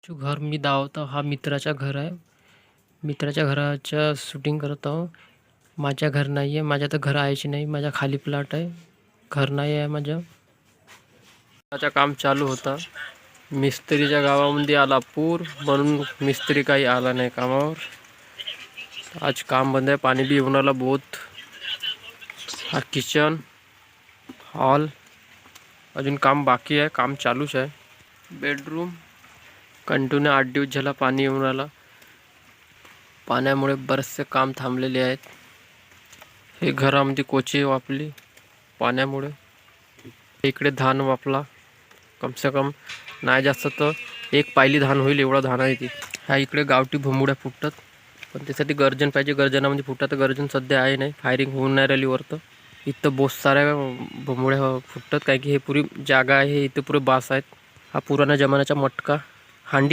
जो घर मी दावतो हा मित्राचा घर आहे. मित्राच्या घराच्या शूटिंग करत आहो. माझ्या घर नाही आहे. माझ्या तर घर आहेच नाही. माझ्या खाली प्लॉट आहे. घर नाही आहे माझं. त्याचं काम चालू होतं. मिस्त्रीच्या गावामध्ये आला पूर म्हणून मिस्त्री काही आला नाही कामावर. आज काम बंद आहे. पाणी बी येऊन आला बहुत. हा किचन हॉल अजून काम बाकी आहे. काम चालूच आहे. बेडरूम कंटिन्यू 8 दिवस झाला पाणी येऊन राहिलं. पाण्यामुळे बरेचसे काम थांबलेले आहेत. हे घरामध्ये कोची वापली पाण्यामुळे. इकडे धान वापला कमसे कम नाही जास्त तर एक पायली धान होईल एवढा धान आहे ती. ह्या इकडे गावठी भुमुड्या फुटतात पण त्यासाठी गर्जन पाहिजे. गर्जनामध्ये फुटतात तर गर्जन सध्या आहे नाही. फायरिंग होऊन नाही राहिली वरतं. इथं बहुत साऱ्या भुमुड्या फुटतात काय की हे पुरी जागा आहे. इथं पुरे बास आहेत. हा पुराण्या जमान्याचा मटका हांडी